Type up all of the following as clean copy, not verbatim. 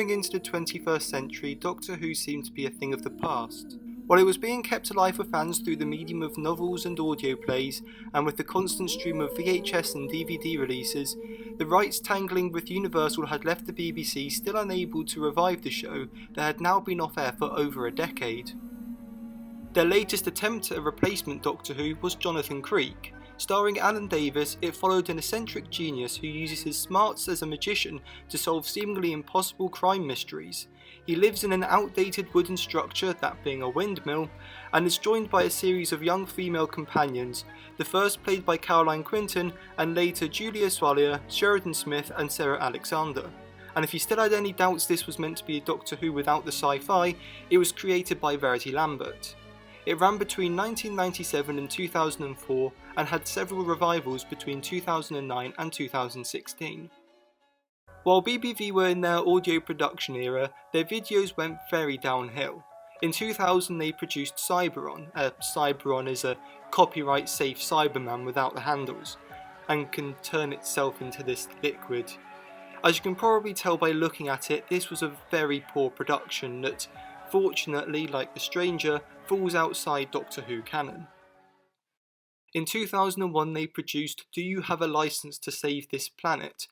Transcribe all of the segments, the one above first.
Going into the 21st century, Doctor Who seemed to be a thing of the past. While it was being kept alive for fans through the medium of novels and audio plays, and with the constant stream of VHS and DVD releases, the rights tangling with Universal had left the BBC still unable to revive the show that had now been off air for over a decade. Their latest attempt at a replacement Doctor Who was Jonathan Creek. Starring Alan Davis, it followed an eccentric genius who uses his smarts as a magician to solve seemingly impossible crime mysteries. He lives in an outdated wooden structure, that being a windmill, and is joined by a series of young female companions, the first played by Caroline Quinton and later Julia Swallier, Sheridan Smith and Sarah Alexander. And if you still had any doubts this was meant to be a Doctor Who without the sci-fi, it was created by Verity Lambert. It ran between 1997 and 2004 and had several revivals between 2009 and 2016. While BBV were in their audio production era, their videos went very downhill. In 2000 they produced Cyberon. Cyberon is a copyright-safe Cyberman without the handles, and can turn itself into this liquid. As you can probably tell by looking at it, this was a very poor production that, fortunately, like The Stranger, falls outside Doctor Who canon. In 2001 they produced Do You Have a License to Save This Planet?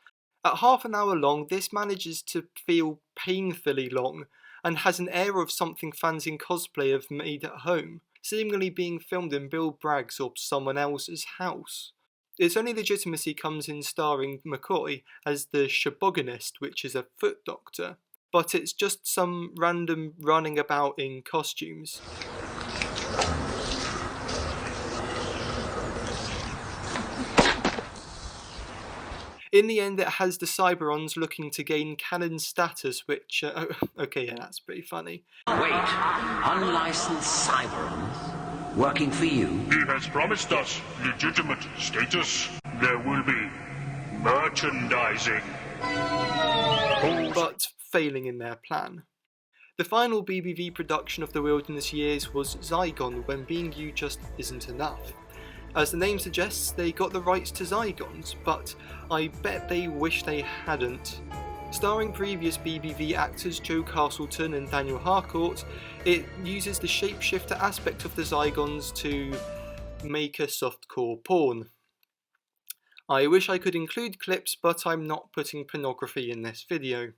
At half an hour long, this manages to feel painfully long, and has an air of something fans in cosplay have made at home, seemingly being filmed in Bill Bragg's or someone else's house. Its only legitimacy comes in starring McCoy as the Sheboganist, which is a foot doctor, but it's just some random running about in costumes. In the end, it has the Cyberons looking to gain canon status, which, okay, yeah, that's pretty funny. Wait, unlicensed Cyberons working for you? He has promised us legitimate status. There will be merchandising. But failing in their plan. The final BBV production of the Wilderness Years was Zygon, when being you just isn't enough. As the name suggests, they got the rights to Zygons, but I bet they wish they hadn't. Starring previous BBV actors Joe Castleton and Daniel Harcourt, it uses the shapeshifter aspect of the Zygons to make a softcore porn. I wish I could include clips, but I'm not putting pornography in this video.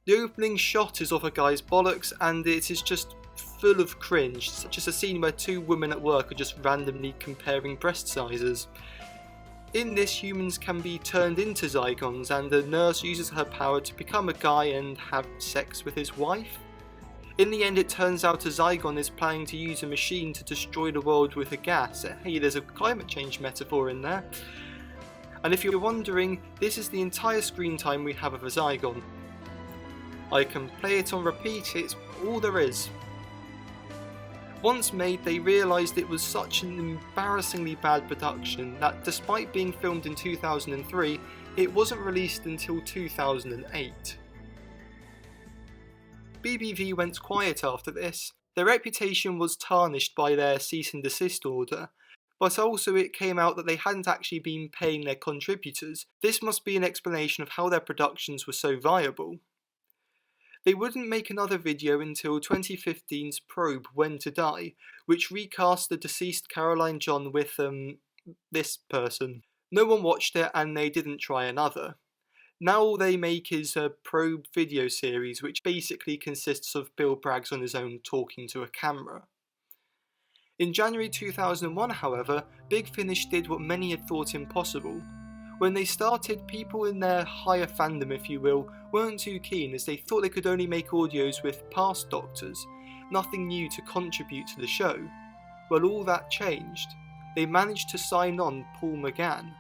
The opening shot is of a guy's bollocks, and it is just full of cringe, such as a scene where two women at work are just randomly comparing breast sizes. In this, humans can be turned into Zygons, and the nurse uses her power to become a guy and have sex with his wife. In the end, it turns out a Zygon is planning to use a machine to destroy the world with a gas. Hey, there's a climate change metaphor in there. And if you're wondering, this is the entire screen time we have of a Zygon. I can play it on repeat, it's all there is. Once made, they realised it was such an embarrassingly bad production that despite being filmed in 2003, it wasn't released until 2008. BBV went quiet after this. Their reputation was tarnished by their cease and desist order, but also it came out that they hadn't actually been paying their contributors. This must be an explanation of how their productions were so viable. They wouldn't make another video until 2015's Probe When to Die, which recast the deceased Caroline John with, this person. No one watched it and they didn't try another. Now all they make is a Probe video series, which basically consists of Bill Braggs on his own talking to a camera. In January 2001, however, Big Finish did what many had thought impossible. When they started, people in their higher fandom, if you will, weren't too keen, as they thought they could only make audios with past Doctors, nothing new to contribute to the show. Well, all that changed. They managed to sign on Paul McGann.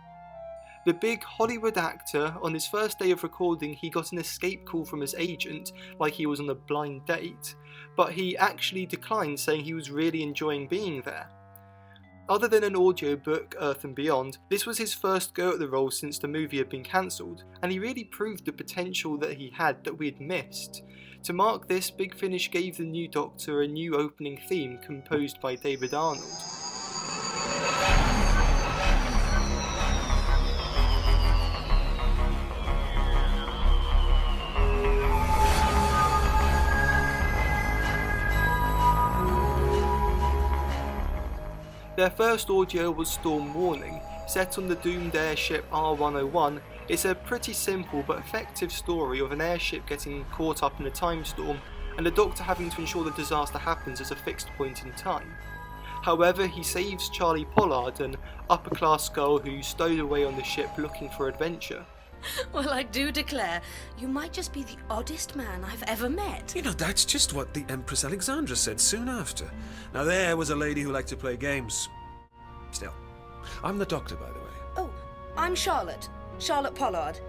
The big Hollywood actor, on his first day of recording, he got an escape call from his agent, like he was on a blind date, but he actually declined, saying he was really enjoying being there. Other than an audiobook, Earth and Beyond, this was his first go at the role since the movie had been cancelled, and he really proved the potential that he had that we had missed. To mark this, Big Finish gave the new Doctor a new opening theme composed by David Arnold. Their first audio was Storm Warning, set on the doomed airship R-101. It's a pretty simple but effective story of an airship getting caught up in a time storm and the Doctor having to ensure the disaster happens at a fixed point in time. However, he saves Charlie Pollard, an upper-class girl who's stowed away on the ship looking for adventure. Well, I do declare, you might just be the oddest man I've ever met. You know, that's just what the Empress Alexandra said soon after. Now there was a lady who liked to play games. Still, I'm the Doctor, by the way. Oh, I'm Charlotte. Charlotte Pollard.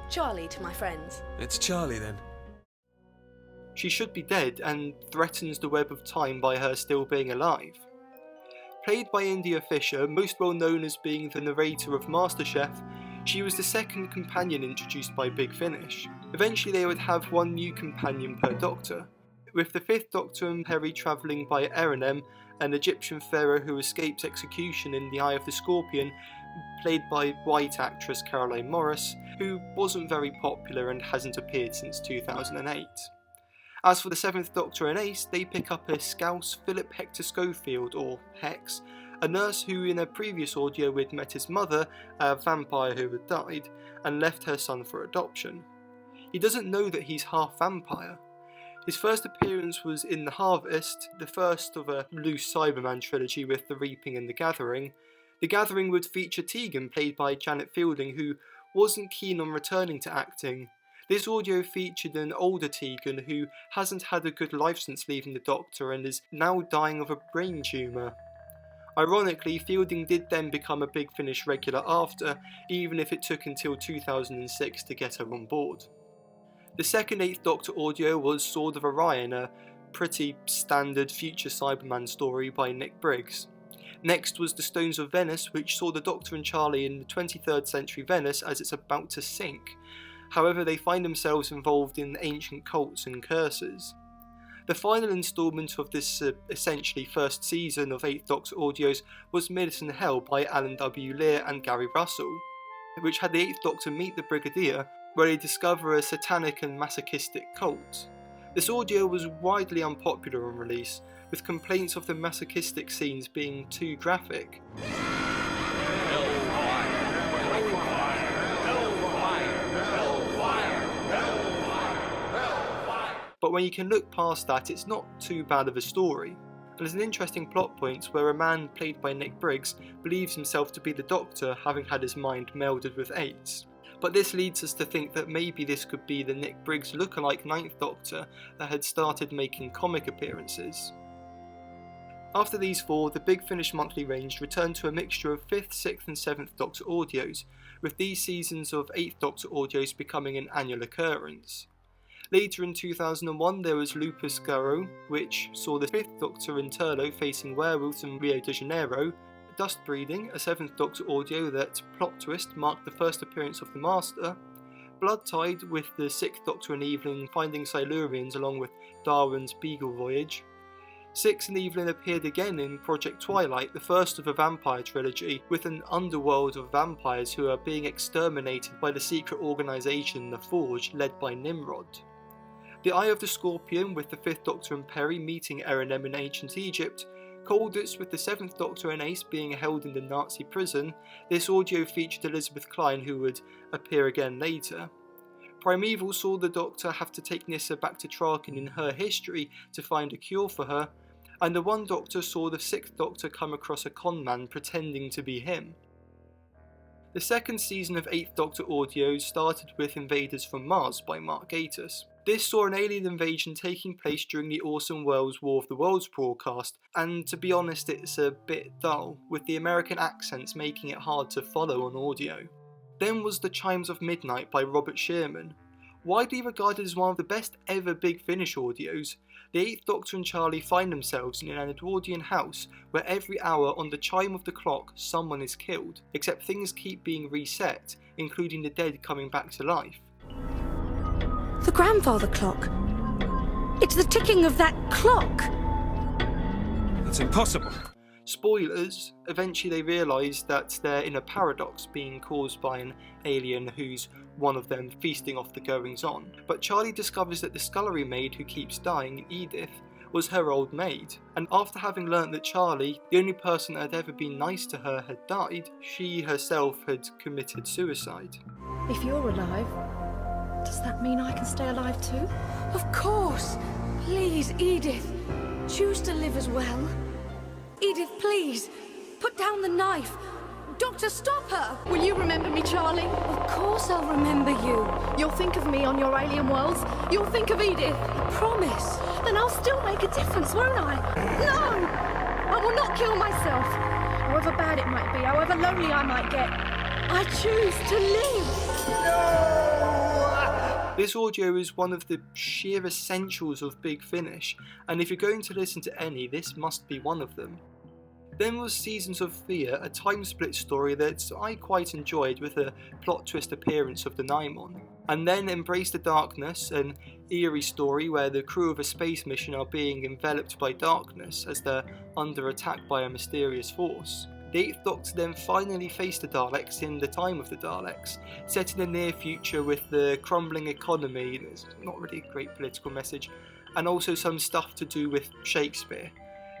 Charlie to my friends. It's Charlie, then. She should be dead and threatens the web of time by her still being alive. Played by India Fisher, most well known as being the narrator of MasterChef, she was the second companion introduced by Big Finish. Eventually they would have one new companion per Doctor, with the 5th Doctor and Peri travelling by Erenem, an Egyptian pharaoh who escapes execution in the Eye of the Scorpion, played by white actress Caroline Morris, who wasn't very popular and hasn't appeared since 2008. As for the 7th Doctor and Ace, they pick up a Scouse Philip Hector Schofield, or Hex, a nurse who in a previous audio had met his mother, a vampire who had died, and left her son for adoption. He doesn't know that he's half vampire. His first appearance was in The Harvest, the first of a loose Cyberman trilogy with The Reaping and The Gathering. The Gathering would feature Tegan, played by Janet Fielding, who wasn't keen on returning to acting. This audio featured an older Tegan who hasn't had a good life since leaving the Doctor and is now dying of a brain tumour. Ironically, Fielding did then become a Big Finish regular after, even if it took until 2006 to get her on board. The second 8th Doctor audio was Sword of Orion, a pretty standard future Cyberman story by Nick Briggs. Next was The Stones of Venice, which saw the Doctor and Charlie in the 23rd century Venice as it's about to sink. However, they find themselves involved in ancient cults and curses. The final instalment of this essentially first season of 8th Doctor audios was Medicine Hell by Alan W. Lear and Gary Russell, which had the 8th Doctor meet the Brigadier, where they discover a satanic and masochistic cult. This audio was widely unpopular on release, with complaints of the masochistic scenes being too graphic. But when you can look past that, it's not too bad of a story. And there's an interesting plot point where a man played by Nick Briggs believes himself to be the Doctor, having had his mind melded with AIDS. But this leads us to think that maybe this could be the Nick Briggs lookalike 9th Doctor that had started making comic appearances. After these 4, the Big Finish monthly range returned to a mixture of 5th, 6th and 7th Doctor audios, with these seasons of 8th Doctor audios becoming an annual occurrence. Later in 2001 there was Lupus Garou, which saw the 5th Doctor and Turlo facing werewolves in Rio de Janeiro, Dust Breeding, a 7th Doctor audio that, plot twist, marked the first appearance of the Master, Blood Tide with the 6th Doctor and Evelyn finding Silurians along with Darwin's Beagle Voyage. Six and Evelyn appeared again in Project Twilight, the first of a vampire trilogy, with an underworld of vampires who are being exterminated by the secret organisation The Forge, led by Nimrod. The Eye of the Scorpion, with the 5th Doctor and Peri meeting Erenem in ancient Egypt. Colditz, with the 7th Doctor and Ace being held in the Nazi prison. This audio featured Elizabeth Klein, who would appear again later. Primeval saw the Doctor have to take Nyssa back to Traken in her history to find a cure for her, and the One Doctor saw the 6th Doctor come across a conman pretending to be him. The second season of 8th Doctor audios started with Invaders from Mars by Mark Gatiss. This saw an alien invasion taking place during the Orson Welles' War of the Worlds broadcast, and to be honest it's a bit dull, with the American accents making it hard to follow on audio. Then was The Chimes of Midnight by Robert Sherman. Widely regarded as one of the best ever Big Finish audios, the 8th Doctor and Charlie find themselves in an Edwardian house where every hour on the chime of the clock someone is killed, except things keep being reset, including the dead coming back to life. The grandfather clock. It's the ticking of that clock. It's impossible. Spoilers, eventually they realise that they're in a paradox being caused by an alien who's one of them feasting off the goings on. But Charlie discovers that the scullery maid who keeps dying, Edith, was her old maid, and after having learnt that Charlie, the only person that had ever been nice to her, had died, she herself had committed suicide. If you're alive, does that mean I can stay alive too? Of course! Please, Edith, choose to live as well. Edith, please, put down the knife. Doctor, stop her! Will you remember me, Charlie? Of course I'll remember you. You'll think of me on your alien worlds. You'll think of Edith. I promise. Then I'll still make a difference, won't I? No! I will not kill myself. However bad it might be, however lonely I might get, I choose to live. No! This audio is one of the sheer essentials of Big Finish, and if you're going to listen to any, this must be one of them. Then was Seasons of Fear, a time-split story that I quite enjoyed with a plot twist appearance of the Daemon. And then Embrace the Darkness, an eerie story where the crew of a space mission are being enveloped by darkness as they're under attack by a mysterious force. The 8th Doctor then finally faced the Daleks in The Time of the Daleks, set in the near future with the crumbling economy, it's not really a great political message, and also some stuff to do with Shakespeare.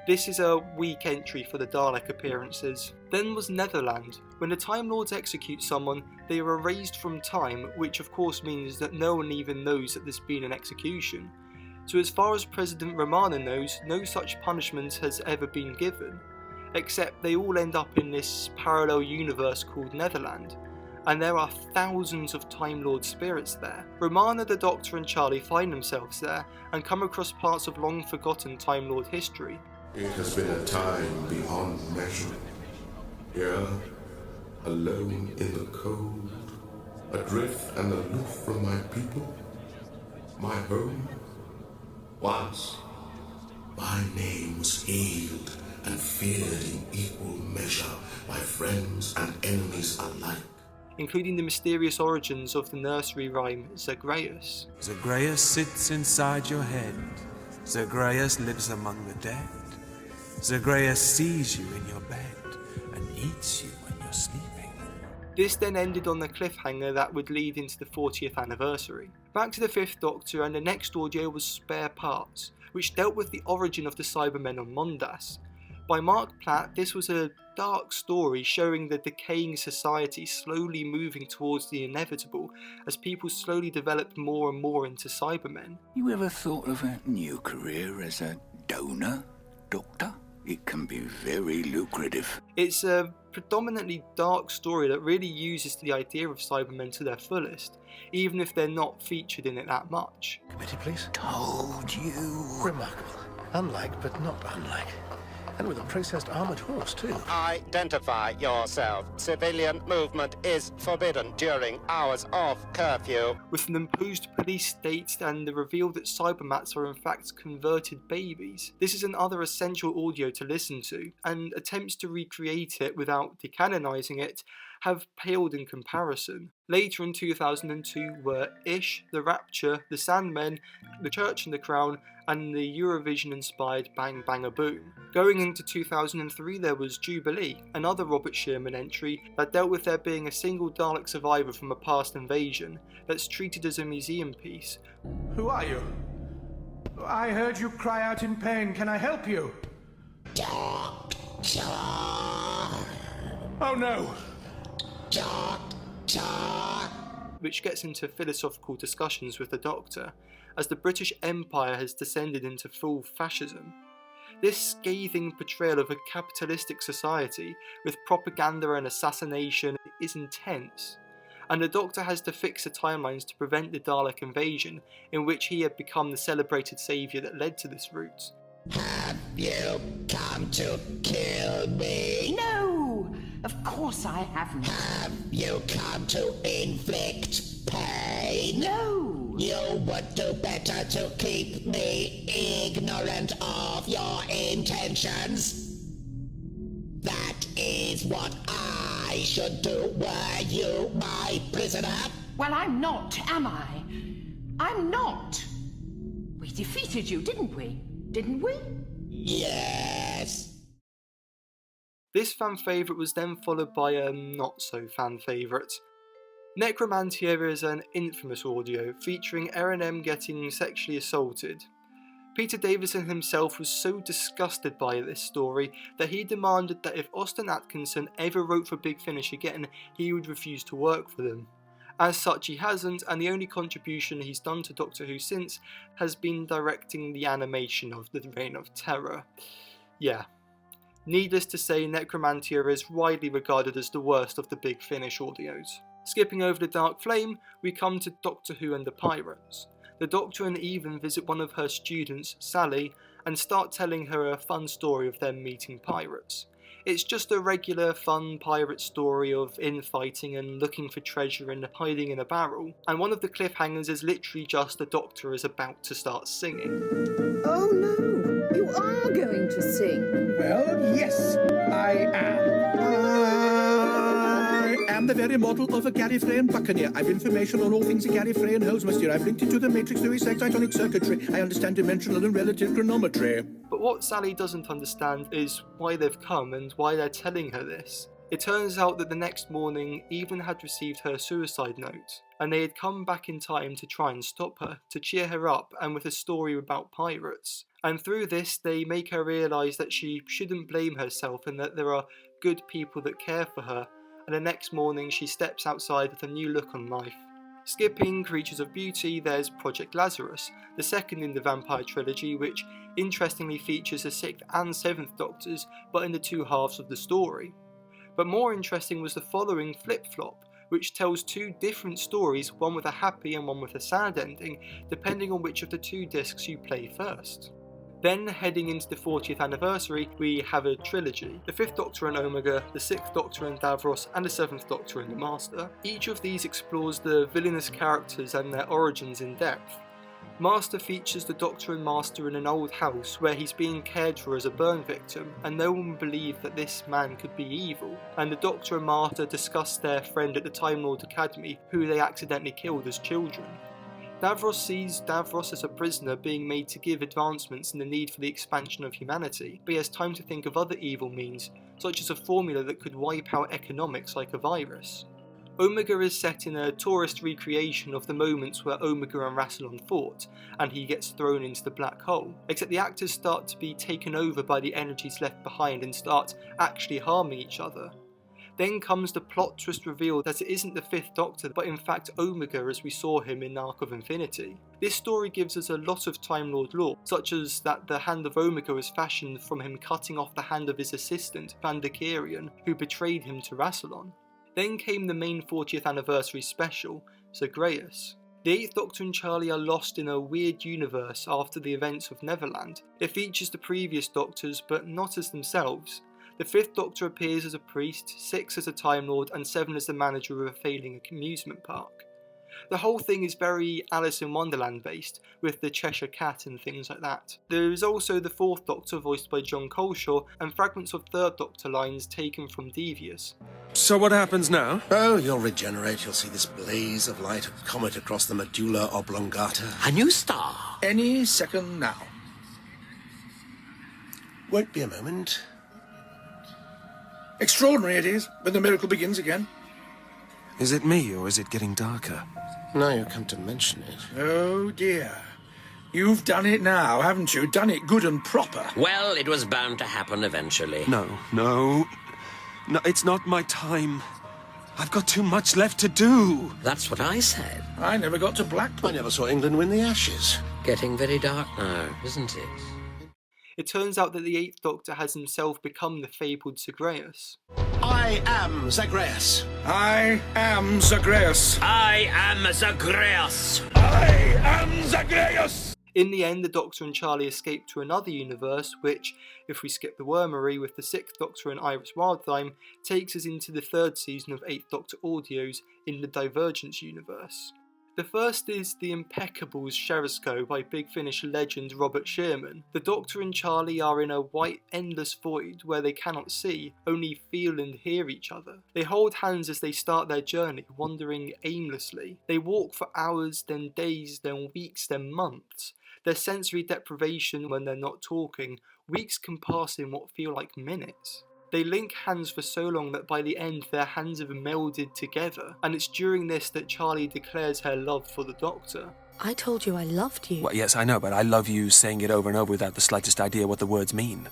This is a weak entry for the Dalek appearances. Then was Netherland. When the Time Lords execute someone, they are erased from time, which of course means that no one even knows that there's been an execution. So as far as President Romana knows, no such punishment has ever been given, except they all end up in this parallel universe called Netherland, and there are thousands of Time Lord spirits there. Romana, the Doctor and Charlie find themselves there, and come across parts of long forgotten Time Lord history. It has been a time beyond measure. Here, alone in the cold, adrift and aloof from my people, my home. Once, my name was hailed and feared in equal measure by friends and enemies alike. Including the mysterious origins of the nursery rhyme Zagreus. Zagreus sits inside your head. Zagreus lives among the dead. Zagreus sees you in your bed and eats you when you're sleeping. This then ended on the cliffhanger that would lead into the 40th anniversary. Back to the 5th Doctor, and the next audio was Spare Parts, which dealt with the origin of the Cybermen on Mondas. By Mark Platt, this was a dark story showing the decaying society slowly moving towards the inevitable as people slowly developed more and more into Cybermen. You ever thought of a new career as a donor, Doctor? It can be very lucrative. It's a predominantly dark story that really uses the idea of Cybermen to their fullest, even if they're not featured in it that much. Committee, please. Told you. Remarkable. Unlike, but not unlike. And with a processed armored horse, too. Identify yourself. Civilian movement is forbidden during hours of curfew. With an imposed police state and the reveal that cybermats are in fact converted babies. This is another essential audio to listen to, and attempts to recreate it without decanonising it have paled in comparison. Later in 2002 were Ish, The Rapture, The Sandmen, The Church and the Crown, and the Eurovision-inspired Bang Bang a Boom. Going into 2003 there was Jubilee, another Robert Sherman entry that dealt with there being a single Dalek survivor from a past invasion that's treated as a museum piece. Who are you? I heard you cry out in pain. Can I help you? Doctor! Oh no! Doctor! Which gets into philosophical discussions with the Doctor, as the British Empire has descended into full fascism. This scathing portrayal of a capitalistic society with propaganda and assassination is intense, and the Doctor has to fix the timelines to prevent the Dalek invasion, in which he had become the celebrated saviour that led to this route. Have you come to kill me? No! Of course I haven't. Have you come to inflict pain? No! You would do better to keep me ignorant of your intentions. That is what I should do were you my prisoner. Well, I'm not, am I? I'm not. We defeated you, didn't we? Didn't we? Yes. This fan favourite was then followed by a not so fan favourite. Necromantia is an infamous audio featuring Erin M getting sexually assaulted. Peter Davison himself was so disgusted by this story that he demanded that if Austin Atkinson ever wrote for Big Finish again, he would refuse to work for them. As such, he hasn't, and the only contribution he's done to Doctor Who since has been directing the animation of the Reign of Terror. Yeah. Needless to say, Necromantia is widely regarded as the worst of the Big Finish audios. Skipping over the Dark Flame, we come to Doctor Who and the Pirates. The Doctor and Even visit one of her students, Sally, and start telling her a fun story of them meeting pirates. It's just a regular fun pirate story of infighting and looking for treasure and hiding in a barrel, and one of the cliffhangers is literally just the Doctor is about to start singing. Oh no, you are going to sing. Well, yes, I am. I am the very model of a Gallifreyan buccaneer. I've information on all things a Gallifreyan holds, monsieur. I've linked it to the matrix through its excitonic circuitry. I understand dimensional and relative chronometry. But what Sally doesn't understand is why they've come and why they're telling her this. It turns out that the next morning, Even had received her suicide note, and they had come back in time to try and stop her, to cheer her up, and with a story about pirates. And through this, they make her realise that she shouldn't blame herself and that there are good people that care for her, and the next morning she steps outside with a new look on life. Skipping Creatures of Beauty, there's Project Lazarus, the second in the Vampire trilogy, which interestingly features the 6th and 7th Doctors, but in the two halves of the story. But more interesting was the following Flip Flop, which tells two different stories, one with a happy and one with a sad ending, depending on which of the two discs you play first. Then, heading into the 40th anniversary, we have a trilogy, the 5th Doctor and Omega, the 6th Doctor and Davros, and the 7th Doctor and the Master. Each of these explores the villainous characters and their origins in depth. Master features the Doctor and Master in an old house where he's being cared for as a burn victim, and no one believed that this man could be evil, and the Doctor and Master discuss their friend at the Time Lord Academy, who they accidentally killed as children. Davros sees Davros as a prisoner being made to give advancements in the need for the expansion of humanity, but he has time to think of other evil means, such as a formula that could wipe out economics like a virus. Omega is set in a tourist recreation of the moments where Omega and Rassilon fought, and he gets thrown into the black hole, except the actors start to be taken over by the energies left behind and start actually harming each other. Then comes the plot twist reveal that it isn't the 5th Doctor, but in fact Omega as we saw him in Arc of Infinity. This story gives us a lot of Time Lord lore, such as that the hand of Omega was fashioned from him cutting off the hand of his assistant, Vandakarian, who betrayed him to Rassilon. Then came the main 40th anniversary special, Zagreus. The 8th Doctor and Charlie are lost in a weird universe after the events of Neverland. It features the previous Doctors, but not as themselves. The 5th Doctor appears as a priest, 6 as a Time Lord, and 7 as the manager of a failing amusement park. The whole thing is very Alice in Wonderland based, with the Cheshire Cat and things like that. There is also the 4th Doctor voiced by John Coleshaw, and fragments of 3rd Doctor lines taken from Devious. So what happens now? Oh, you'll regenerate. You'll see this blaze of light, a comet across the medulla oblongata. A new star. Any second now. Won't be a moment. Extraordinary it is, when the miracle begins again. Is it me, or is it getting darker? Now you come to mention it. Oh dear. You've done it now, haven't you? Done it good and proper. Well, it was bound to happen eventually. No, it's not my time. I've got too much left to do. That's what I said. I never got to Blackpool. I never saw England win the Ashes. Getting very dark now, isn't it? It turns out that the 8th Doctor has himself become the fabled Zagreus. I am Zagreus. I am Zagreus. I am Zagreus. I am Zagreus. In the end, the Doctor and Charlie escape to another universe, which, if we skip the wormery with the 6th Doctor and Iris Wildthyme, takes us into the 3rd season of 8th Doctor audios in the Divergence universe. The first is The Impeccables Sherisco by Big Finish legend Robert Sherman. The Doctor and Charlie are in a white, endless void where they cannot see, only feel and hear each other. They hold hands as they start their journey, wandering aimlessly. They walk for hours, then days, then weeks, then months. Their sensory deprivation when they're not talking, weeks can pass in what feel like minutes. They link hands for so long that by the end their hands have melded together, and it's during this that Charlie declares her love for the Doctor. I told you I loved you. Well, yes, I know, but I love you saying it over and over without the slightest idea what the words mean.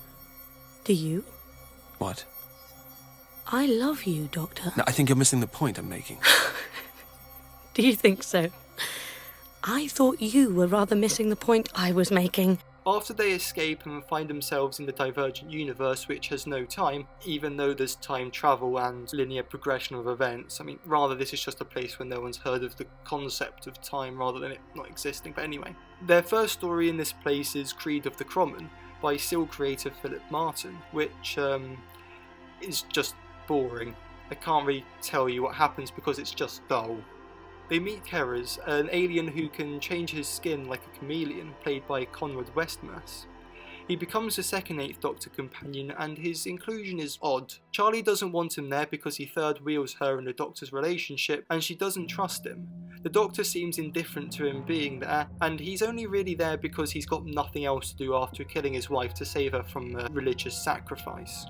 Do you? What? I love you, Doctor. No, I think you're missing the point I'm making. Do you think so? I thought you were rather missing the point I was making. After they escape and find themselves in the Divergent universe, which has no time, even though there's time travel and linear progression of events. I mean, rather this is just a place where no one's heard of the concept of time rather than it not existing, but anyway. Their first story in this place is Creed of the Crommen by Seal creator Philip Martin, which is just boring. I can't really tell you what happens because it's just dull. They meet Keres, an alien who can change his skin like a chameleon, played by Conrad Westmass. He becomes the second 8th Doctor companion, and his inclusion is odd. Charlie doesn't want him there because he third wheels her and the Doctor's relationship, and she doesn't trust him. The Doctor seems indifferent to him being there, and he's only really there because he's got nothing else to do after killing his wife to save her from a religious sacrifice.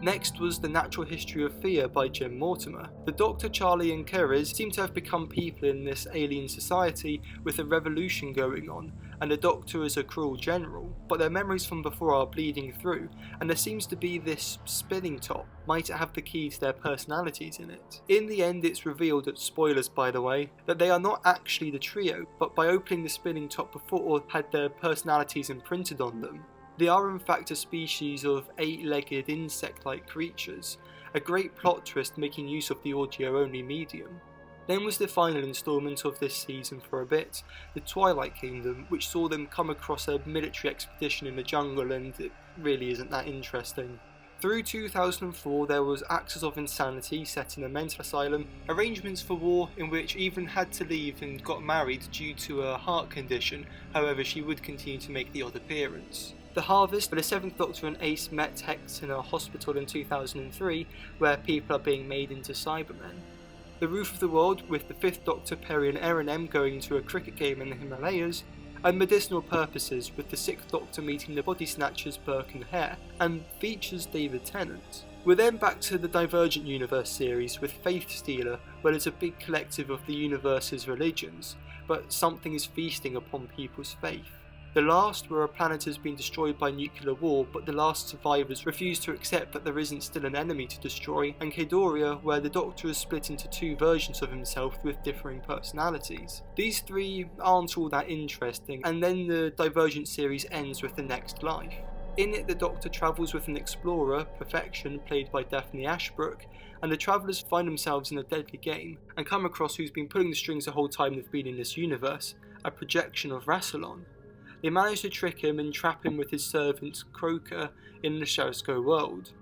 Next was The Natural History of Fear by Jim Mortimer. The Doctor, Charlie and Keres seem to have become people in this alien society with a revolution going on, and the Doctor is a cruel general, but their memories from before are bleeding through, and there seems to be this spinning top. Might it have the key to their personalities in it? In the end, it's revealed, that spoilers by the way, that they are not actually the trio, but by opening the spinning top before had their personalities imprinted on them. They are in fact a species of 8-legged insect-like creatures, a great plot twist making use of the audio-only medium. Then was the final instalment of this season for a bit, The Twilight Kingdom, which saw them come across a military expedition in the jungle, and it really isn't that interesting. Through 2004 there was Axis of Insanity set in a mental asylum, Arrangements for War in which Evelyn had to leave and got married due to a heart condition, however she would continue to make the odd appearance. The Harvest, where the 7th Doctor and Ace met Hex in a hospital in 2003, where people are being made into Cybermen. The Roof of the World, with the 5th Doctor, Perry and Erin M going to a cricket game in the Himalayas, and Medicinal Purposes, with the 6th Doctor meeting the Body Snatchers Burke and Hare, and features David Tennant. We're then back to the Divergent Universe series with Faith Stealer, where there's a big collective of the universe's religions, but something is feasting upon people's faith. The Last, where a planet has been destroyed by nuclear war, but the last survivors refuse to accept that there isn't still an enemy to destroy, and Kedoria, where the Doctor is split into 2 versions of himself with differing personalities. These 3 aren't all that interesting, and then the Divergent series ends with The Next Life. In it, the Doctor travels with an explorer, Perfection, played by Daphne Ashbrook, and the travellers find themselves in a deadly game, and come across who's been pulling the strings the whole time they've been in this universe, a projection of Rassilon. They manage to trick him and trap him with his servant Croker in the Shadowsco world.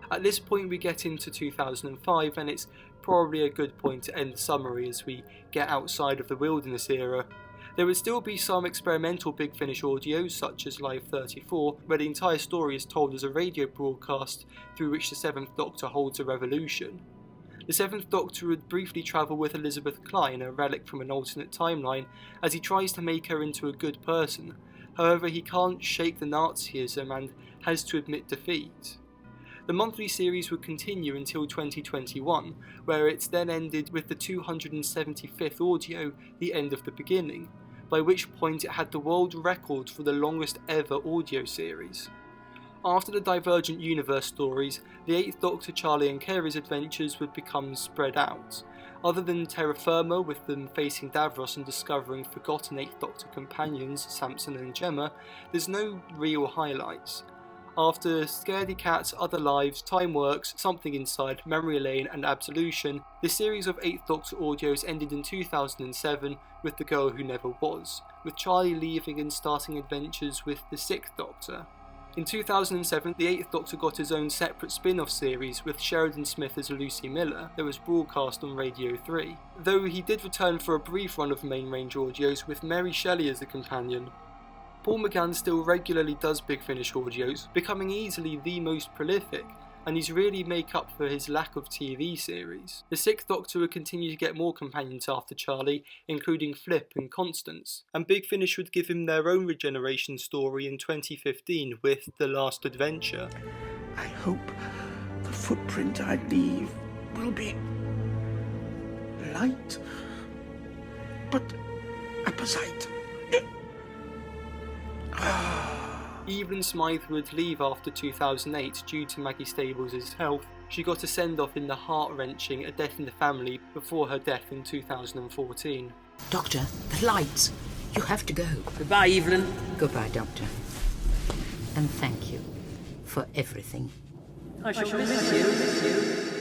At this point we get into 2005, and it's probably a good point to end the summary as we get outside of the Wilderness era. There would still be some experimental Big Finish audios such as Live 34, where the entire story is told as a radio broadcast through which the 7th Doctor holds a revolution. The 7th Doctor would briefly travel with Elizabeth Klein, a relic from an alternate timeline, as he tries to make her into a good person. However, he can't shake the Nazism and has to admit defeat. The monthly series would continue until 2021, where it's then ended with the 275th audio, The End of the Beginning, by which point it had the world record for the longest ever audio series. After the Divergent Universe stories, the 8th Doctor, Charlie and Keres' adventures would become spread out. Other than Terra Firma, with them facing Davros and discovering forgotten 8th Doctor companions, Samson and Gemma, there's no real highlights. After Scaredy Cats, Other Lives, Time Works, Something Inside, Memory Lane and Absolution, the series of 8th Doctor audios ended in 2007 with The Girl Who Never Was, with Charlie leaving and starting adventures with the 6th Doctor. In 2007, the 8th Doctor got his own separate spin-off series with Sheridan Smith as Lucy Miller that was broadcast on Radio 3, though he did return for a brief run of main range audios with Mary Shelley as the companion. Paul McGann still regularly does Big Finish audios, becoming easily the most prolific, and he's really make up for his lack of TV series. The 6th Doctor would continue to get more companions after Charlie, including Flip and Constance, and Big Finish would give him their own regeneration story in 2015 with The Last Adventure. I hope the footprint I leave will be light but apposite. Evelyn Smythe would leave after 2008 due to Maggie Stables' health. She got a send-off in the heart-wrenching A Death in the Family before her death in 2014. Doctor, the lights. You have to go. Goodbye, Evelyn. Goodbye, Doctor. And thank you for everything. I shall miss you.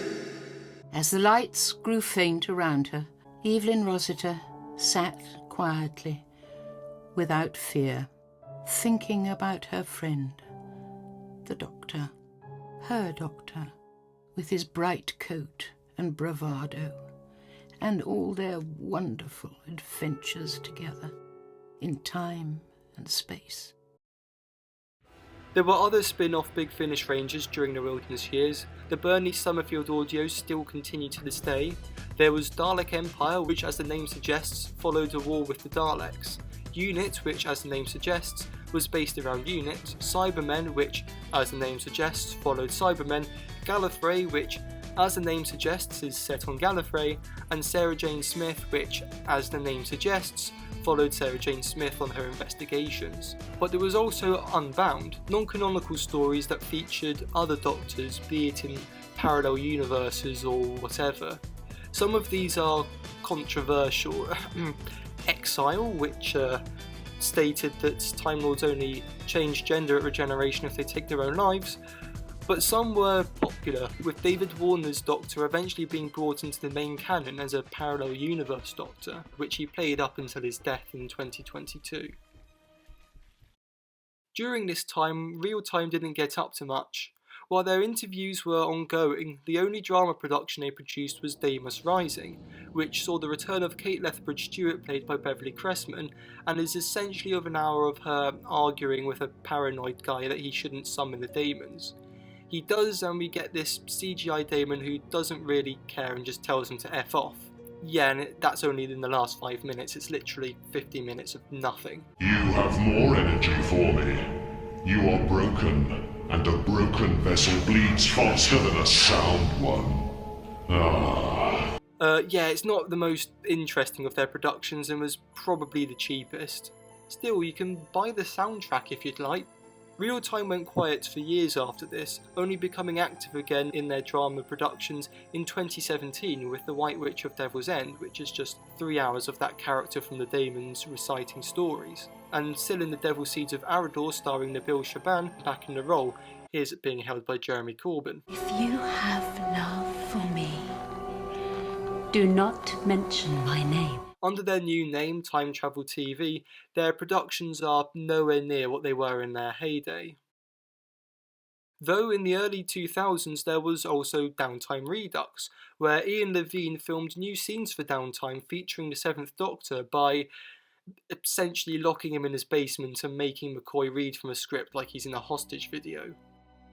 As the lights grew faint around her, Evelyn Rossiter sat quietly, without fear, thinking about her friend, the doctor, her doctor, with his bright coat and bravado, and all their wonderful adventures together, in time and space. There were other spin-off Big Finish ranges during the Wilderness years. The Bernie Summerfield audios still continue to this day. There was Dalek Empire, which as the name suggests, followed a war with the Daleks. Unit, which as the name suggests, was based around Unit. Cybermen, which as the name suggests, followed Cybermen. Gallifrey, which as the name suggests is set on Gallifrey. And Sarah Jane Smith, which as the name suggests, followed Sarah Jane Smith on her investigations. But there was also Unbound, non-canonical stories that featured other Doctors, be it in parallel universes or whatever. Some of these are controversial. Exile, which stated that Time Lords only change gender at regeneration if they take their own lives, but some were popular, with David Warner's Doctor eventually being brought into the main canon as a parallel universe Doctor, which he played up until his death in 2022. During this time, Reeltime didn't get up to much. While their interviews were ongoing, the only drama production they produced was Daemos Rising, which saw the return of Kate Lethbridge-Stewart played by Beverly Cressman, and is essentially of an hour of her arguing with a paranoid guy that he shouldn't summon the Daemons. He does, and we get this CGI Daemon who doesn't really care and just tells him to F off. Yeah, and that's only in the last 5 minutes, it's literally 50 minutes of nothing. You have more energy for me. You are broken, and a broken vessel bleeds faster than a sound one. Yeah, it's not the most interesting of their productions and was probably the cheapest. Still, you can buy the soundtrack if you'd like. Reeltime went quiet for years after this, only becoming active again in their drama productions in 2017 with The White Witch of Devil's End, which is just 3 hours of that character from the Daemons reciting stories. And still in The Devil Seeds of Arador starring Nabil Shaban, back in the role, here's it being held by Jeremy Corbyn. If you have love for me, do not mention my name. Under their new name, Time Travel TV, their productions are nowhere near what they were in their heyday. Though in the early 2000s there was also Downtime Redux, where Ian Levine filmed new scenes for Downtime featuring the 7th Doctor by essentially locking him in his basement and making McCoy read from a script like he's in a hostage video.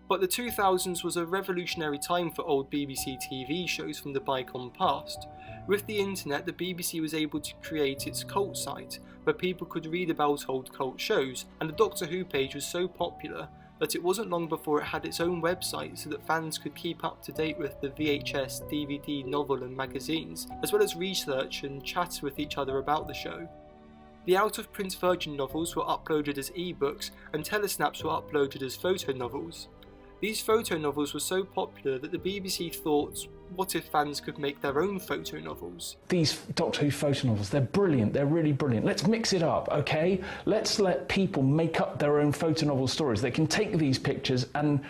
But the 2000s was a revolutionary time for old BBC TV shows from the bygone past. With the internet, the BBC was able to create its cult site, where people could read about old cult shows, and the Doctor Who page was so popular that it wasn't long before it had its own website so that fans could keep up to date with the VHS, DVD, novel and magazines, as well as research and chat with each other about the show. The out-of-print Virgin novels were uploaded as ebooks, and telesnaps were uploaded as photo novels. These photo novels were so popular that the BBC thought, what if fans could make their own photo novels? These Doctor Who photo novels, they're brilliant, they're really brilliant. Let's mix it up, okay? Let's let people make up their own photo novel stories. They can take these pictures and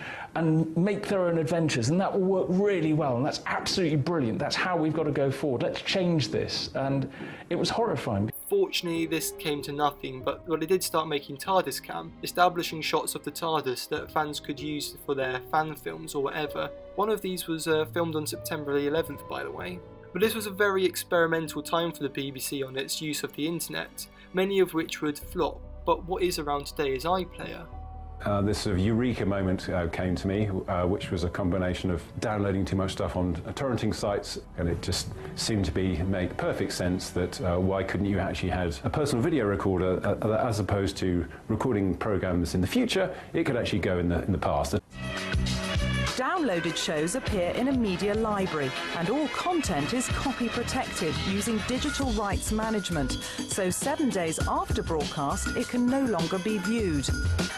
make their own adventures, and that will work really well, and that's absolutely brilliant. That's how we've got to go forward. Let's change this. And it was horrifying. Fortunately, this came to nothing, but they did start making TARDIS Cam, establishing shots of the TARDIS that fans could use for their fan films or whatever. One of these was filmed on September the 11th, by the way. But this was a very experimental time for the BBC on its use of the internet, many of which would flop, but what is around today is iPlayer. This sort of eureka moment came to me, which was a combination of downloading too much stuff on torrenting sites, and it just seemed to make perfect sense that why couldn't you actually have a personal video recorder as opposed to recording programs in the future, it could actually go in the past. downloaded shows appear in a media library, and all content is copy protected using digital rights management, so 7 days after broadcast it can no longer be viewed.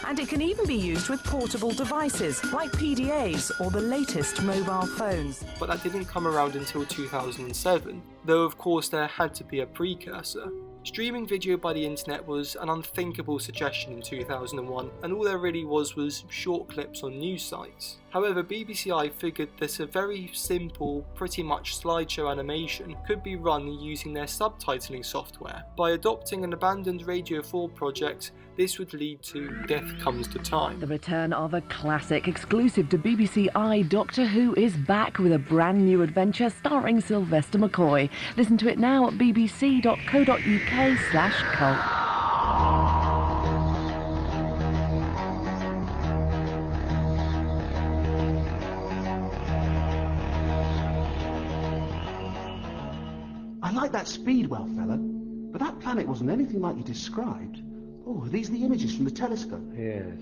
And it can even be used with portable devices like PDAs or the latest mobile phones. But that didn't come around until 2007, though of course there had to be a precursor. Streaming video by the internet was an unthinkable suggestion in 2001, and all there really was short clips on news sites. However, BBCi figured that a very simple, pretty much slideshow animation could be run using their subtitling software. By adopting an abandoned Radio 4 project, this would lead to Death Comes to Time. The return of a classic exclusive to BBCi. Doctor Who is back with a brand new adventure starring Sylvester McCoy. Listen to it now at bbc.co.uk/cult. I like that Speedwell fella, but that planet wasn't anything like you described. Oh, are these the images from the telescope? Yes.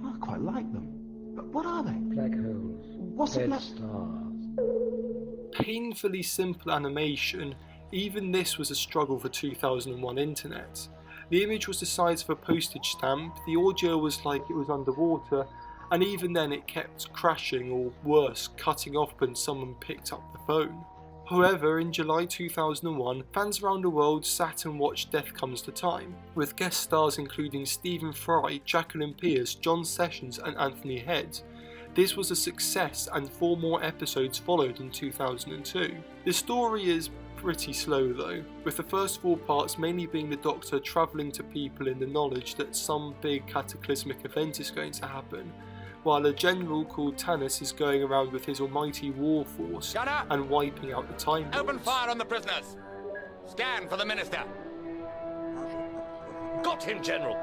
I quite like them. But what are they? Black holes. What's a black stars? Painfully simple animation, even this was a struggle for 2001 internet. The image was the size of a postage stamp, the audio was like it was underwater, and even then it kept crashing or worse, cutting off when someone picked up the phone. However, in July 2001, fans around the world sat and watched Death Comes to Time, with guest stars including Stephen Fry, Jacqueline Pierce, John Sessions and Anthony Head. This was a success and 4 more episodes followed in 2002. The story is pretty slow though, with the first 4 parts mainly being the Doctor travelling to people in the knowledge that some big cataclysmic event is going to happen, while a general called Tanis is going around with his almighty war force and wiping out the Time Lords. Open fire on the prisoners! Stand for the Minister! Got him, General! No!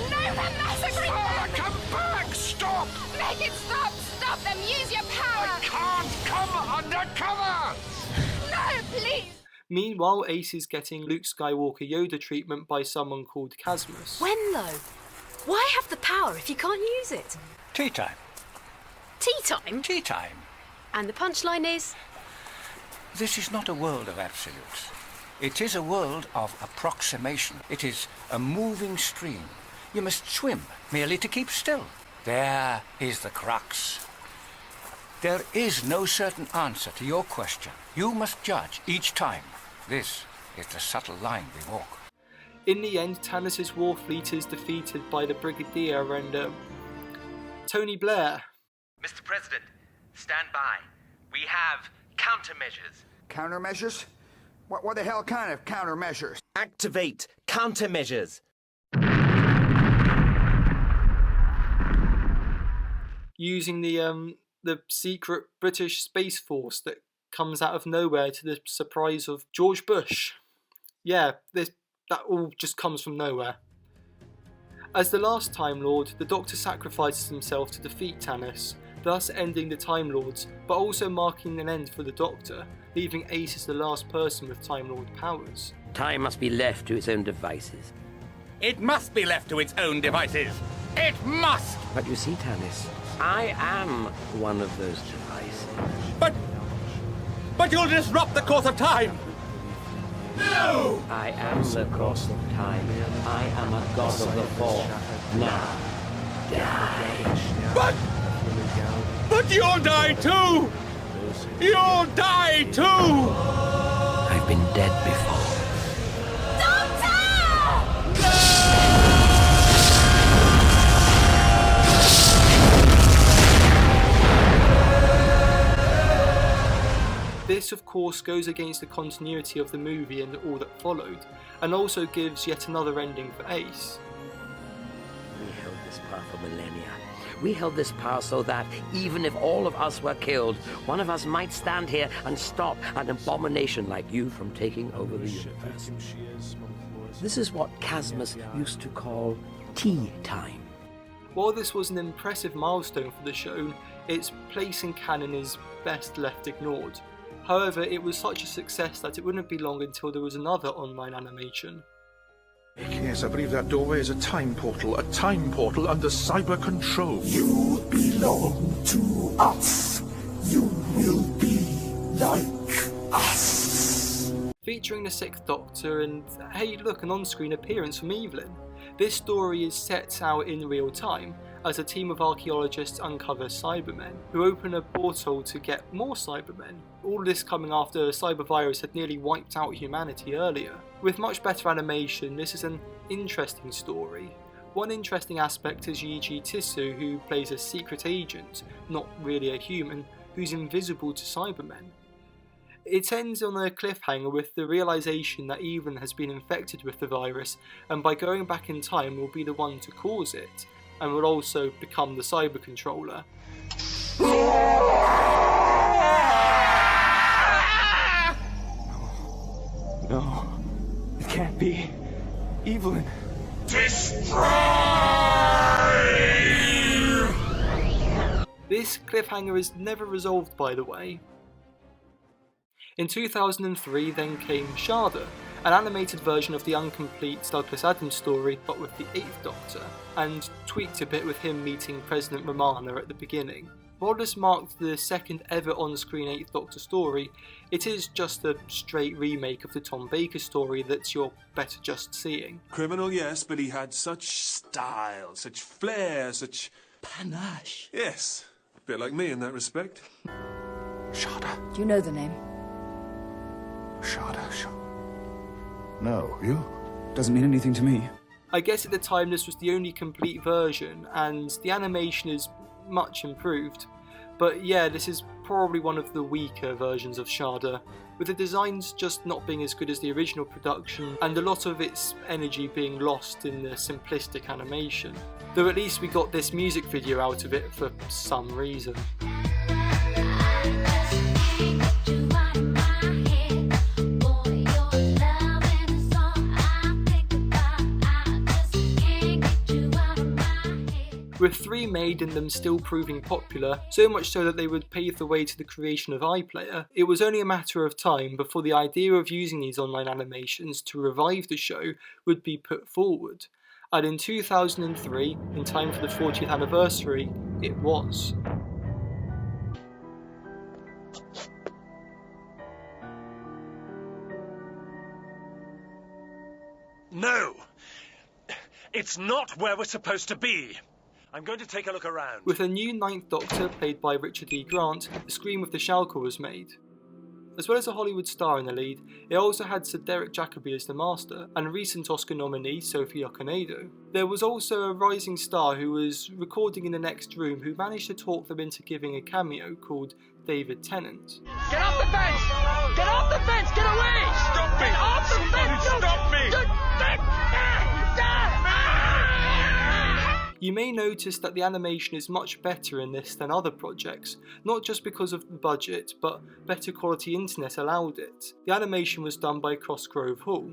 They're massacring them! Come back! Stop! Make it stop! Stop them! Use your power! I can't come undercover! No, please! Meanwhile, Ace is getting Luke Skywalker Yoda treatment by someone called Casmus. When though? Why have the power if you can't use it? Tea time. Tea time? Tea time. And the punchline is? This is not a world of absolutes. It is a world of approximation. It is a moving stream. You must swim merely to keep still. There is the crux. There is no certain answer to your question. You must judge each time. This is the subtle line we walk. In the end, Tanis' war fleet is defeated by the Brigadier and Tony Blair. Mr. President, stand by. We have countermeasures. Countermeasures? What the hell kind of countermeasures? Activate countermeasures. Using the secret British Space Force that comes out of nowhere to the surprise of George Bush. Yeah, that all just comes from nowhere. As the last Time Lord, the Doctor sacrifices himself to defeat Tanis, thus ending the Time Lords, but also marking an end for the Doctor, leaving Ace as the last person with Time Lord powers. Time must be left to its own devices. It must be left to its own devices. It must! But you see, Tanis, I am one of those devices. But you'll disrupt the course of time! No! I am the course of time. I am a god of the fall. Now, die. But you'll die too! You'll die too! I've been dead before. This, of course, goes against the continuity of the movie and all that followed, and also gives yet another ending for Ace. We held this power for millennia. We held this power so that, even if all of us were killed, one of us might stand here and stop an abomination like you from taking over the universe. This is what Casmus used to call tea time. While this was an impressive milestone for the show, its place in canon is best left ignored. However, it was such a success that it wouldn't be long until there was another online animation. Yes, I believe that doorway is a time portal under cyber control. You belong to us. You will be like us. Featuring the 6th Doctor and, hey look, an on-screen appearance from Evelyn. This story is set out in real time as a team of archaeologists uncover Cybermen, who open a portal to get more Cybermen. All this coming after a cyber virus had nearly wiped out humanity earlier. With much better animation, this is an interesting story. One interesting aspect is Yuji Tisu, who plays a secret agent, not really a human, who's invisible to Cybermen. It ends on a cliffhanger with the realisation that Evelyn has been infected with the virus, and by going back in time will be the one to cause it, and will also become the cyber controller. No, it can't be. Evelyn. Destroy! This cliffhanger is never resolved, by the way. In 2003 then came Shada, an animated version of the incomplete Douglas Adams story but with the 8th Doctor, and tweaked a bit with him meeting President Romana at the beginning. While this marked the second ever on-screen 8th Doctor story, it is just a straight remake of the Tom Baker story that you're better just seeing. Criminal, yes, but he had such style, such flair, such panache. Yes, a bit like me in that respect. Shada. Do you know the name? Shada. No, you? Doesn't mean anything to me. I guess at the time this was the only complete version, and the animation is much improved. But yeah, this is probably one of the weaker versions of Shada, with the designs just not being as good as the original production, and a lot of its energy being lost in the simplistic animation. Though at least we got this music video out of it for some reason. With 3 made and them still proving popular, so much so that they would pave the way to the creation of iPlayer, it was only a matter of time before the idea of using these online animations to revive the show would be put forward. And in 2003, in time for the 40th anniversary, it was. No! It's not where we're supposed to be! I'm going to take a look around. With a new 9th Doctor, played by Richard E. Grant, the Scream of the Shalka was made. As well as a Hollywood star in the lead, it also had Sir Derek Jacobi as the Master, and recent Oscar nominee Sophie Okonedo. There was also a rising star who was recording in the next room who managed to talk them into giving a cameo called David Tennant. Get off the fence! Get off the fence! Get away! Stop me! Get off the fence! Stop me! You may notice that the animation is much better in this than other projects, not just because of the budget, but better quality internet allowed it. The animation was done by Cosgrove Hall,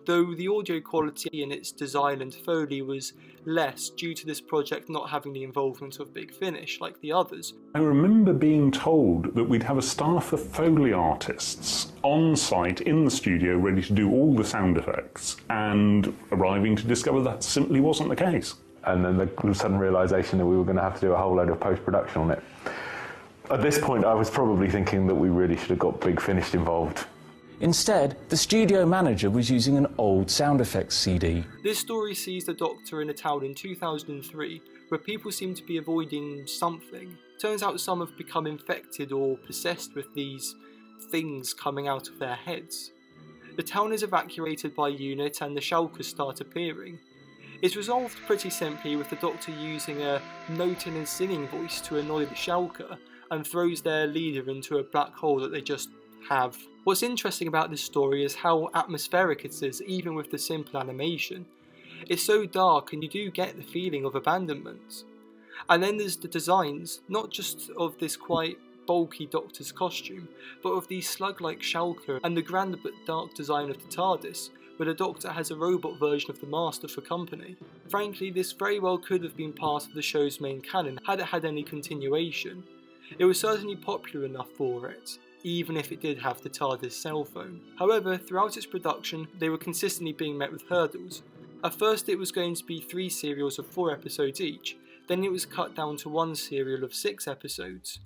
though the audio quality in its design and foley was less due to this project not having the involvement of Big Finish like the others. I remember being told that we'd have a staff of foley artists on site in the studio ready to do all the sound effects, and arriving to discover that simply wasn't the case. And then the sudden realisation that we were going to have to do a whole load of post-production on it. At this point, I was probably thinking that we really should have got Big Finish involved. Instead, the studio manager was using an old sound effects CD. This story sees the Doctor in a town in 2003 where people seem to be avoiding something. Turns out some have become infected or possessed with these things coming out of their heads. The town is evacuated by unit and the Shalkas start appearing. It's resolved pretty simply with the Doctor using a note in his singing voice to annoy the Shalka and throws their leader into a black hole that they just have. What's interesting about this story is how atmospheric it is, even with the simple animation. It's so dark and you do get the feeling of abandonment. And then there's the designs, not just of this quite bulky Doctor's costume, but of the slug-like Shalka and the grand but dark design of the TARDIS, where the Doctor has a robot version of the Master for company. Frankly, this very well could have been part of the show's main canon had it had any continuation. It was certainly popular enough for it, even if it did have the TARDIS cell phone. However, throughout its production, they were consistently being met with hurdles. At first it was going to be 3 serials of 4 episodes each, then it was cut down to 1 serial of 6 episodes.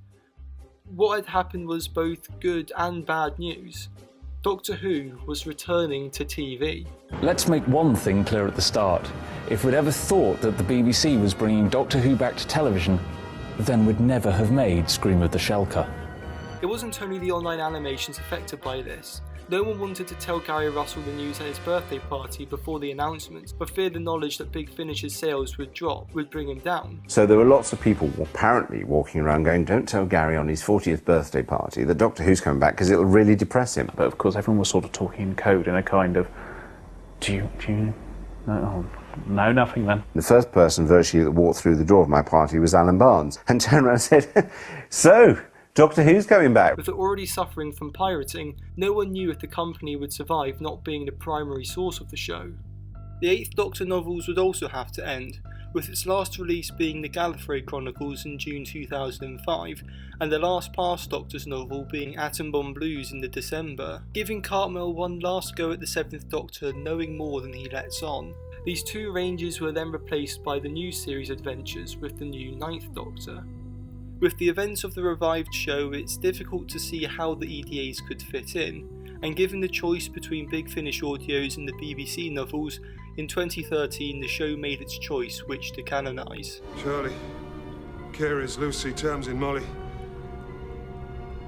What had happened was both good and bad news. Doctor Who was returning to TV. Let's make one thing clear at the start. If we'd ever thought that the BBC was bringing Doctor Who back to television, then we'd never have made Scream of the Shalka. It wasn't only the online animations affected by this. No one wanted to tell Gary Russell the news at his birthday party before the announcement, for fear the knowledge that Big Finish's sales would drop would bring him down. So there were lots of people apparently walking around going, don't tell Gary on his 40th birthday party that Doctor Who's coming back because it'll really depress him. But of course everyone was sort of talking in code in a kind of, do you no, nothing then. The first person virtually that walked through the door of my party was Alan Barnes and turned around and said, so, Doctor Who's coming back. With it already suffering from pirating, no one knew if the company would survive not being the primary source of the show. The 8th Doctor novels would also have to end, with its last release being the Gallifrey Chronicles in June 2005, and the last Past Doctor's novel being Atom Bomb Blues in December, giving Cartmel one last go at the 7th Doctor knowing more than he lets on. These 2 ranges were then replaced by the new series adventures with the new 9th Doctor. With the events of the revived show, it's difficult to see how the EDAs could fit in, and given the choice between Big Finish audios and the BBC novels, in 2013 the show made its choice which to canonise. Charlie, Carers, Lucy, Tamsin, Molly,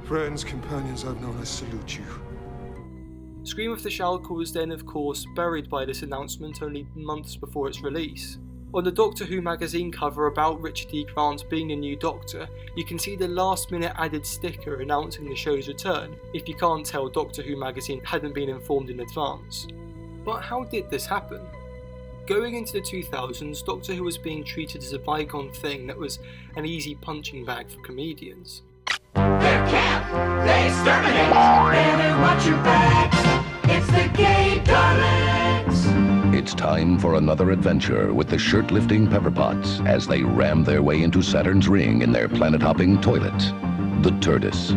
friends, companions I've known, I salute you. Scream of the Shalka was then of course buried by this announcement only months before its release. On the Doctor Who magazine cover about Richard E. Grant being the new Doctor, you can see the last minute added sticker announcing the show's return, if you can't tell Doctor Who magazine hadn't been informed in advance. But how did this happen? Going into the 2000s, Doctor Who was being treated as a bygone thing that was an easy punching bag for comedians. Their camp, they exterminate, never watch your backs, it's the gay darlings. It's time for another adventure with the shirt-lifting Pepperpots as they ram their way into Saturn's ring in their planet-hopping toilet, the Turdus.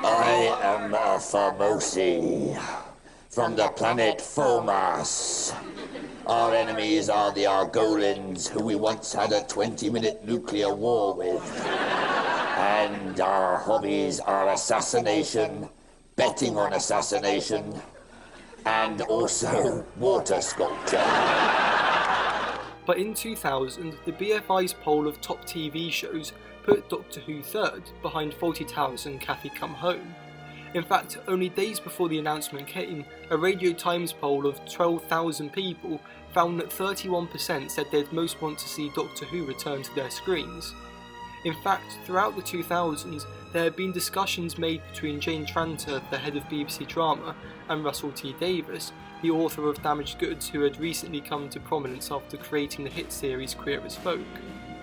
I am Formosi, from the planet Fomas. Our enemies are the Argolans, who we once had a 20-minute nuclear war with. And our hobbies are assassination, betting on assassination, and also water sculpture. But in 2000, the BFI's poll of top TV shows put Doctor Who third, behind Fawlty Towers and Cathy Come Home. In fact, only days before the announcement came, a Radio Times poll of 12,000 people found that 31% said they'd most want to see Doctor Who return to their screens. In fact, throughout the 2000s, there had been discussions made between Jane Tranter, the head of BBC Drama, and Russell T Davies, the author of Damaged Goods, who had recently come to prominence after creating the hit series Queer as Folk.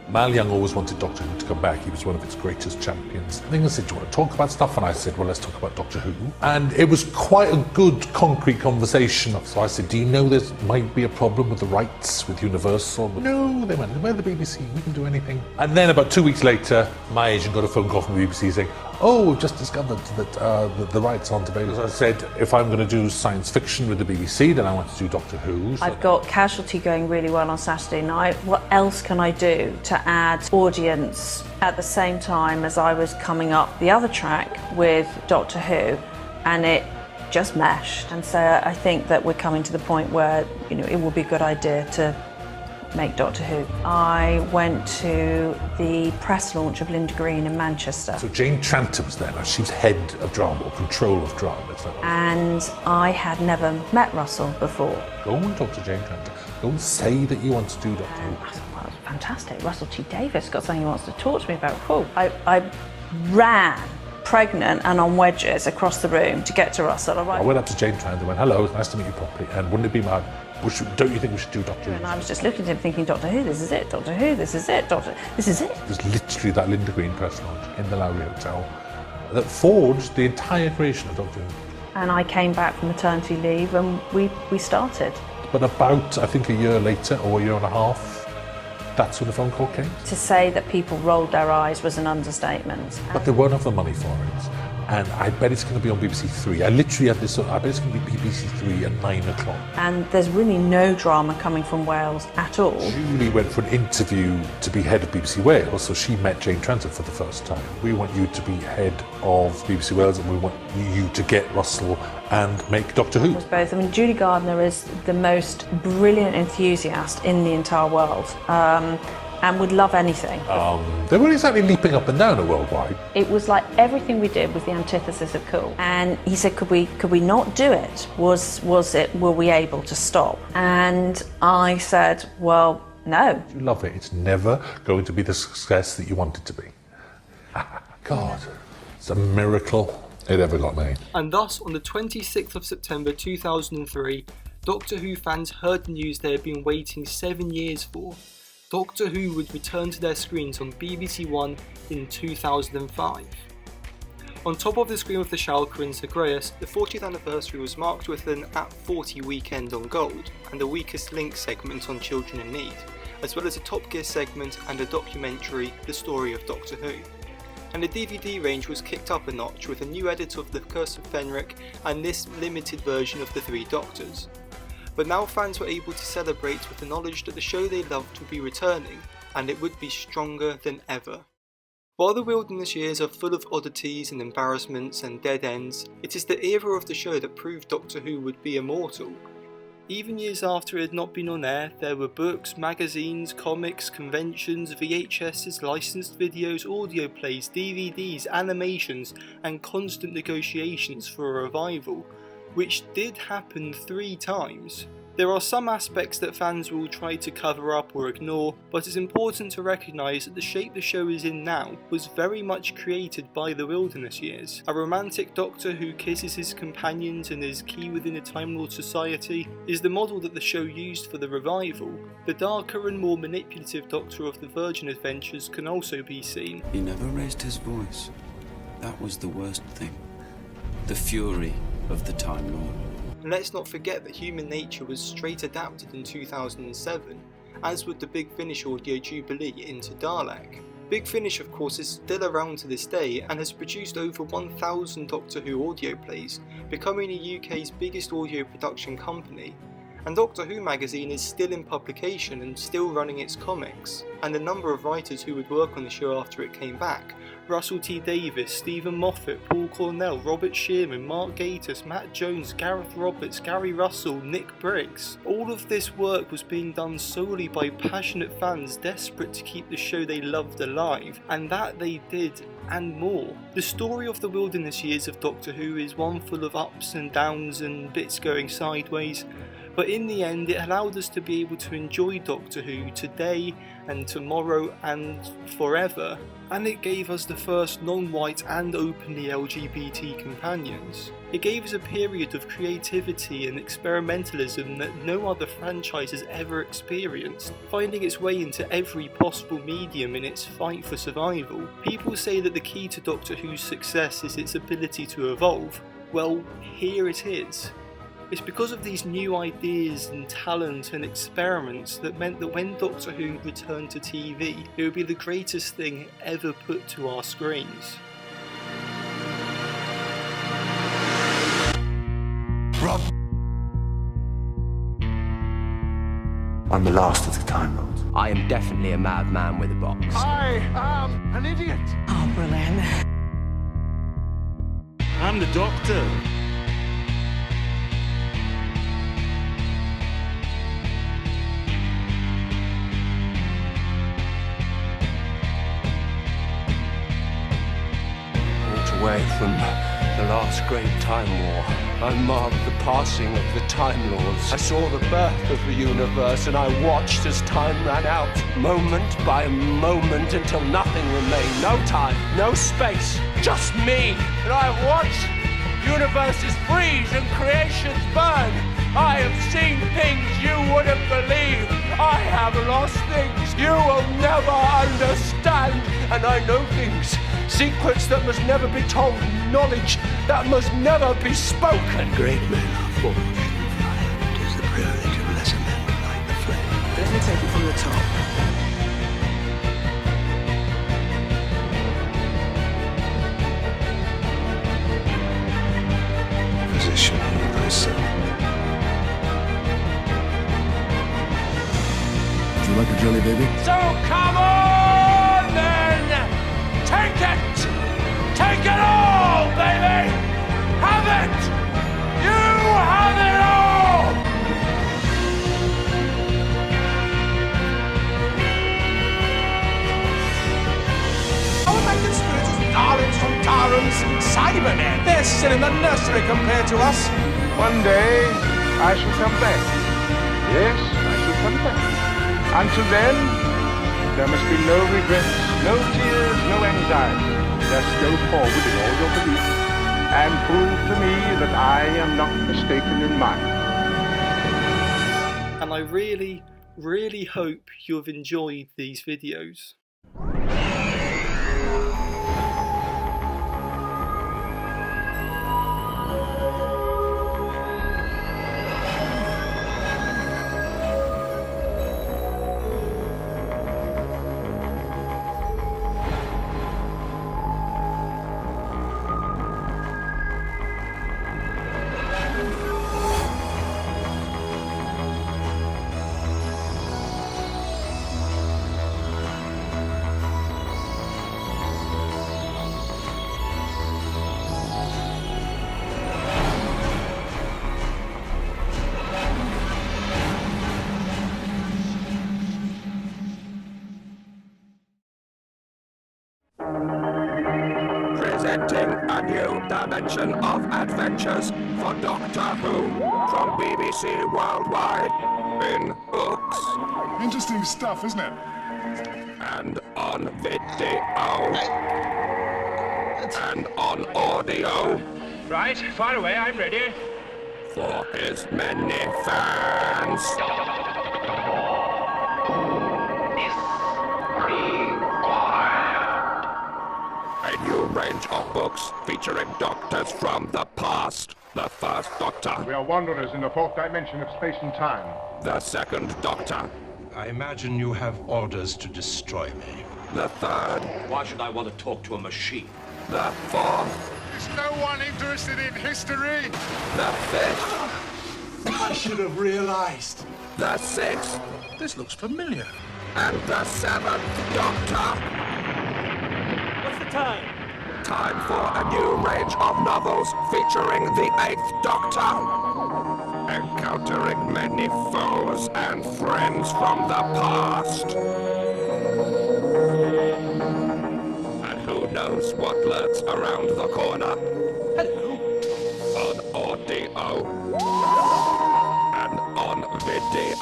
Mal Young always wanted Doctor Who to come back. He was one of its greatest champions. I think I said, do you want to talk about stuff? And I said, well, let's talk about Doctor Who. And it was quite a good, concrete conversation. So I said, do you know there might be a problem with the rights with Universal? No, they went, we're the BBC, we can do anything. And then about 2 weeks later, my agent got a phone call from the BBC saying, oh, we've just discovered that the rights aren't available. So I said, if I'm going to do science fiction with the BBC, then I want to do Doctor Who. So I've got Casualty going really well on Saturday night. What else can I do to add audience at the same time as I was coming up the other track with Doctor Who? And it just meshed. And so I think that we're coming to the point where, you know, it will be a good idea to make Doctor Who. I went to the press launch of Linda Green in Manchester. So Jane Tranter was there. She was head of drama, or control of drama. And I had never met Russell before. Go and talk to Jane Tranter. Go and say that you want to do Doctor Who. I thought, well, that's fantastic. Russell T Davies got something he wants to talk to me about. Cool. I ran pregnant and on wedges across the room to get to Russell. I went up to Jane Tranter and went, hello, it's nice to meet you properly. And wouldn't it be mad? Don't you think we should do Doctor Who? And I was just looking at him thinking, Doctor Who, this is it, Doctor Who, this is it, this is it. It was literally that Linda Green press launch in the Lowry Hotel that forged the entire creation of Doctor Who. And I came back from maternity leave and we started. But about, I think, a year later, or a year and a half, that's when the phone call came. To say that people rolled their eyes was an understatement. But they won't have the money for it. and I bet it's going to be on BBC Three. I literally had this, I bet it's going to be BBC Three at 9 o'clock. And there's really no drama coming from Wales at all. Julie went for an interview to be head of BBC Wales, so she met Jane Transit for the first time. We want you to be head of BBC Wales, and we want you to get Russell and make Doctor Who. Both. I mean, Julie Gardner is the most brilliant enthusiast in the entire world. And would love anything. They weren't exactly leaping up and down at Worldwide. It was like everything we did was the antithesis of cool. And he said, could we not do it? Were we able to stop? And I said, well, no. You love it. It's never going to be the success that you want it to be. God, it's a miracle it ever got made. And thus, on the 26th of September 2003, Doctor Who fans heard the news they had been waiting 7 years for. Doctor Who would return to their screens on BBC One in 2005. On top of the Scream of the Shalka and Zagreus, the 40th anniversary was marked with an At 40 weekend on Gold, and the Weakest Link segment on Children in Need, as well as a Top Gear segment and a documentary, The Story of Doctor Who. And the DVD range was kicked up a notch with a new edit of The Curse of Fenric and this limited version of The Three Doctors. But now fans were able to celebrate with the knowledge that the show they loved would be returning, and it would be stronger than ever. While the Wilderness years are full of oddities and embarrassments and dead ends, it is the era of the show that proved Doctor Who would be immortal. Even years after it had not been on air, there were books, magazines, comics, conventions, VHSs, licensed videos, audio plays, DVDs, animations, and constant negotiations for a revival, which did happen 3 times. There are some aspects that fans will try to cover up or ignore, but it's important to recognise that the shape the show is in now was very much created by the Wilderness years. A romantic Doctor who kisses his companions and is key within a Time Lord society is the model that the show used for the revival. The darker and more manipulative Doctor of the Virgin Adventures can also be seen. He never raised his voice. That was the worst thing. The fury of the Time Lord. And let's not forget that Human Nature was straight adapted in 2007, as would the Big Finish audio Jubilee into Dalek. Big Finish of course is still around to this day and has produced over 1,000 Doctor Who audio plays, becoming the UK's biggest audio production company. And Doctor Who magazine is still in publication and still running its comics, and the number of writers who would work on the show after it came back: Russell T Davies, Stephen Moffat, Paul Cornell, Robert Shearman, Mark Gatiss, Matt Jones, Gareth Roberts, Gary Russell, Nick Briggs. All of this work was being done solely by passionate fans desperate to keep the show they loved alive, and that they did, and more. The story of the Wilderness years of Doctor Who is one full of ups and downs and bits going sideways, but in the end it allowed us to be able to enjoy Doctor Who today and tomorrow and forever, and it gave us the first non-white and openly LGBT companions. It gave us a period of creativity and experimentalism that no other franchise has ever experienced, finding its way into every possible medium in its fight for survival. People say that the key to Doctor Who's success is its ability to evolve. Well, here it is. It's because of these new ideas and talent and experiments that meant that when Doctor Who returned to TV, it would be the greatest thing ever put to our screens. Rob! I'm the last of the Time Lords. I am definitely a madman with a box. I am an idiot! Oh, brilliant. I'm the Doctor. Away from the last great Time War, I marked the passing of the Time Lords. I saw the birth of the universe, and I watched as time ran out, moment by moment, until nothing remained. No time, no space, just me. And I have watched universes freeze and creations burn. I have seen things you wouldn't believe. I have lost things you will never understand. And I know things, secrets that must never be told, knowledge that must never be spoken. Great men are forged in fire. It is the privilege of lesser men to light the flame. Let me take it from the top. you like a jelly baby? So come on then! Take it! Take it all, baby! Have it! You have it all! Our conspirators, darlings from Tarans, Cybermen. They're still in the nursery compared to us. One day, I shall come back. Yes, I shall come back. Until then, there must be no regrets, no tears, no anxiety. Just go forward in all your belief and prove to me that I am not mistaken in mine. And I really, really hope you have enjoyed these videos. Presenting a new dimension of adventures for Doctor Who from BBC Worldwide in books. Interesting stuff, isn't it? And on video. And on audio. Right, fire away, I'm ready. For his many fans. A new range of books featuring doctors from the past. The first Doctor. We are wanderers in the fourth dimension of space and time. The second Doctor. I imagine you have orders to destroy me. The third. Why should I want to talk to a machine? The fourth. Is no one interested in history? The fifth. I should have realized. The sixth. This looks familiar. And the seventh Doctor. What's the time? Time for a new range of novels featuring the eighth Doctor. Encountering many foes and friends from the past. And who knows what lurks around the corner. Hello. On audio. And on video.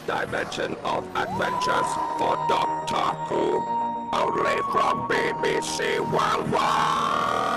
Dimension of adventures for Doctor Who, only from BBC Worldwide.